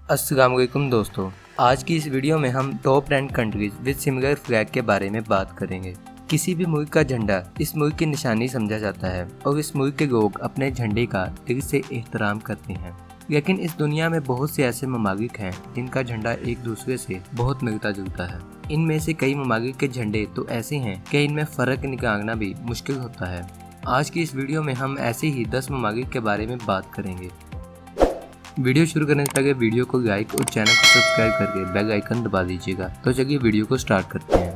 अस्सलाम वालेकुम दोस्तों, आज की इस वीडियो में हम top 10 countries with similar flag के बारे में बात करेंगे। किसी भी मुल्क का झंडा इस मुल्क की निशानी समझा जाता है और इस मुल्क के लोग अपने झंडे का दिल से एहतराम करते हैं। लेकिन इस दुनिया में बहुत से ऐसे ममालिक हैं जिनका झंडा एक दूसरे से बहुत मिलता जुलता है। इनमें से कई ममालिक के झंडे तो ऐसे हैं कि इनमें फ़र्क निकालना भी मुश्किल होता है। आज की इस वीडियो में हम ऐसे ही 10 ममालिक के बारे में बात करेंगे। वीडियो शुरू करने से पहले वीडियो को लाइक और चैनल को सब्सक्राइब करके बेल आइकन दबा दीजिएगा। तो चलिए वीडियो को स्टार्ट करते हैं।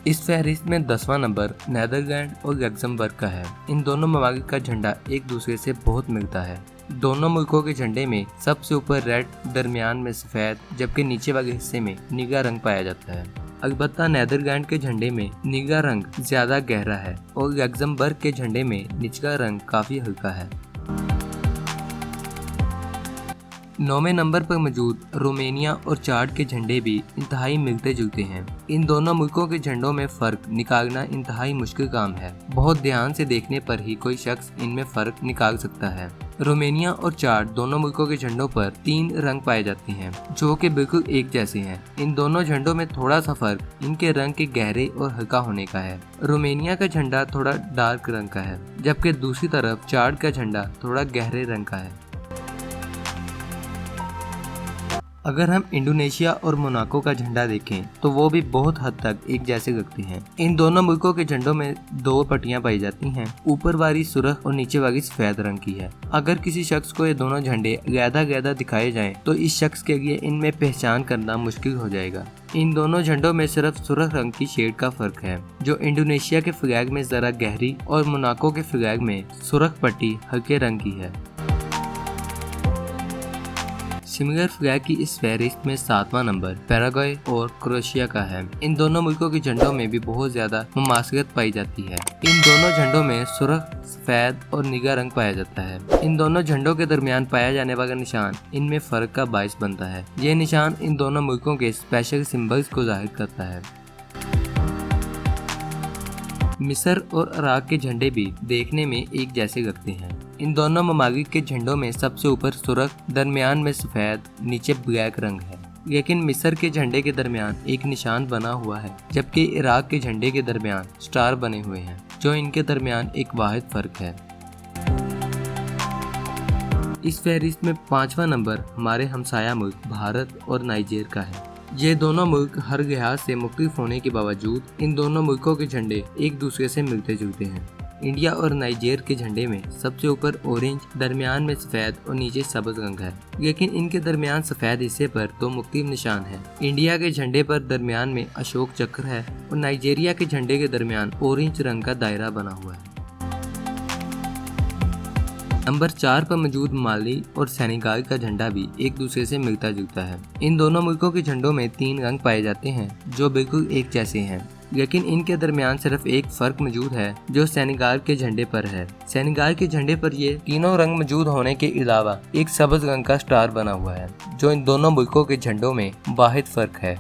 इस फहरिस्त में 10वां नंबर नीदरलैंड और लग्जमबर्ग का है। इन दोनों ममालिक का झंडा एक दूसरे से बहुत मिलता है। दोनों मुल्कों के झंडे में सबसे ऊपर रेड, दरमियान में सफ़ेद, जबकि नीचे वाले हिस्से में नीला रंग पाया जाता है। अलबत्ता नीदरलैंड के झंडे में नीला रंग ज्यादा गहरा है और लग्जमबर्ग के झंडे में निचला रंग काफी हल्का है। 9वें नंबर पर मौजूद रोमानिया और चाड के झंडे भी इंतहाई मिलते जुलते हैं। इन दोनों मुल्कों के झंडों में फर्क निकालना इंतहाई मुश्किल काम है। बहुत ध्यान से देखने पर ही कोई शख्स इनमें फर्क निकाल सकता है। रोमानिया और चाड दोनों मुल्कों के झंडों पर 3 रंग पाए जाते हैं जो कि बिल्कुल एक जैसे हैं। इन दोनों झंडों में थोड़ा सा फर्क इनके रंग के गहरे और हल्का होने का है। रोमानिया का झंडा थोड़ा डार्क रंग का है, जबकि दूसरी तरफ चाड का झंडा थोड़ा गहरे रंग का है। अगर हम इंडोनेशिया और मोनाको का झंडा देखें तो वो भी बहुत हद तक एक जैसे लगते हैं। इन दोनों मुल्कों के झंडों में 2 पट्टियां पाई जाती हैं, ऊपर वाली सुर्ख और नीचे वाली सफेद रंग की है। अगर किसी शख्स को ये दोनों झंडे अलग-अलग दिखाए जाएं तो इस शख्स के लिए इनमें पहचान करना मुश्किल हो जाएगा। इन दोनों झंडों में सिर्फ सुर्ख रंग की शेड का फर्क है, जो इंडोनेशिया के फ्लैग में जरा गहरी और मोनाको के फ्लैग में सुर्ख पट्टी हल्के रंग की है। सिमिलर फ्लैग की इस फहरिस्त में 7वां नंबर पैराग्वे और क्रोएशिया का है। इन दोनों मुल्कों के झंडों में भी बहुत ज्यादा मुमासलत पाई जाती है। इन दोनों झंडों में सुर्ख, सफेद और नीला रंग पाया जाता है। इन दोनों झंडों के दरमियान पाया जाने वाला निशान इनमें फर्क का बायस बनता है। ये निशान इन दोनों मुल्कों के स्पेशल सिंबल्स को जाहिर करता है। मिस्र और इराक के झंडे भी देखने में एक जैसे लगते हैं। इन दोनों ममालिक के झंडों में सबसे ऊपर सुर्ख, दरमियान में सफेद, नीचे ब्लैक रंग है। लेकिन मिस्र के झंडे के दरमियान एक निशान बना हुआ है, जबकि इराक के झंडे के दरमियान स्टार बने हुए हैं, जो इनके दरमियान एक वाहिद फर्क है। इस फहरिस्त में 5वां नंबर हमारे हमसाया मुल्क भारत और नाइजीरिया का है। ये दोनों मुल्क हर लिहाज से मुख्तलिफ होने के बावजूद इन दोनों मुल्कों के झंडे एक दूसरे से मिलते जुलते हैं। इंडिया और नाइजीरिया के झंडे में सबसे ऊपर ऑरेंज, दरमियान में सफेद और नीचे सब्ज रंग है, लेकिन इनके दरमियान सफेद हिस्से पर 2 मुख्तलिफ निशान हैं। इंडिया के झंडे पर दरमियान में अशोक चक्र है और नाइजीरिया के झंडे के दरमियान ऑरेंज रंग का दायरा बना हुआ है। नंबर 4 पर मौजूद माली और सेनेगल का झंडा भी एक दूसरे से मिलता जुलता है। इन दोनों मुल्कों के झंडों में 3 रंग पाए जाते हैं जो बिल्कुल एक जैसे हैं, लेकिन इनके दरमियान सिर्फ एक फर्क मौजूद है जो सेनेगल के झंडे पर है। सेनेगल के झंडे पर ये तीनों रंग मौजूद होने के अलावा एक सब्ज रंग का स्टार बना हुआ है, जो इन दोनों मुल्कों के झंडों में वाहिद फर्क है।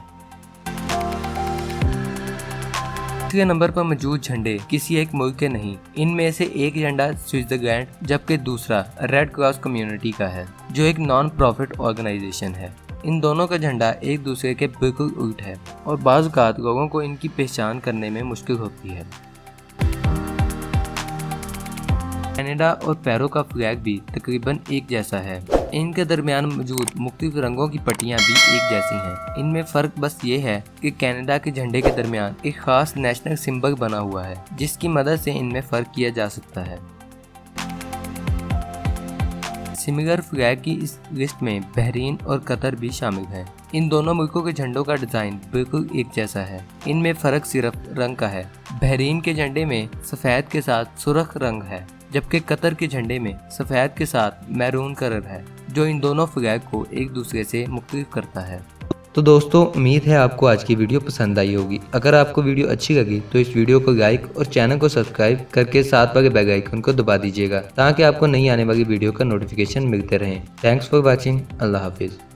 तीसरे नंबर पर मौजूद झंडे किसी एक मुल्क के नहीं। इनमें से एक झंडा स्विट्जरलैंड जबकि दूसरा रेड क्रॉस कम्युनिटी का है, जो एक नॉन प्रॉफिट ऑर्गेनाइजेशन है। इन दोनों का झंडा एक दूसरे के बिल्कुल उल्ट है और बाज़ औक़ात लोगों को इनकी पहचान करने में मुश्किल होती है। कनाडा और पेरू का फ्लैग भी तकरीबन एक जैसा है। इनके दरमियान मौजूद मुख्तलिफ रंगों की पट्टियां भी एक जैसी हैं। इनमें फ़र्क बस ये है कि कनाडा के झंडे के दरमियान एक ख़ास नेशनल सिंबल बना हुआ है, जिसकी मदद से इनमें फ़र्क किया जा सकता है। सिमिलर फ्लैग की इस लिस्ट में बहरीन और कतर भी शामिल है। इन दोनों मुल्कों के झंडों का डिज़ाइन बिल्कुल एक जैसा है। इनमें फ़र्क सिर्फ रंग का है। बहरीन के झंडे में सफ़ेद के साथ सुर्ख रंग है, जबकि कतर के झंडे में सफ़ेद के साथ मैरून कलर है, जो इन दोनों फ्लैग को एक दूसरे से मुख्तलिफ करता है। तो दोस्तों, उम्मीद है आपको आज की वीडियो पसंद आई होगी। अगर आपको वीडियो अच्छी लगी तो इस वीडियो को लाइक और चैनल को सब्सक्राइब करके साथ वाले बेल आइकन को दबा दीजिएगा, ताकि आपको नई आने वाली वीडियो का नोटिफिकेशन मिलते रहे। Thanks for watching. अल्लाह हाफिज़।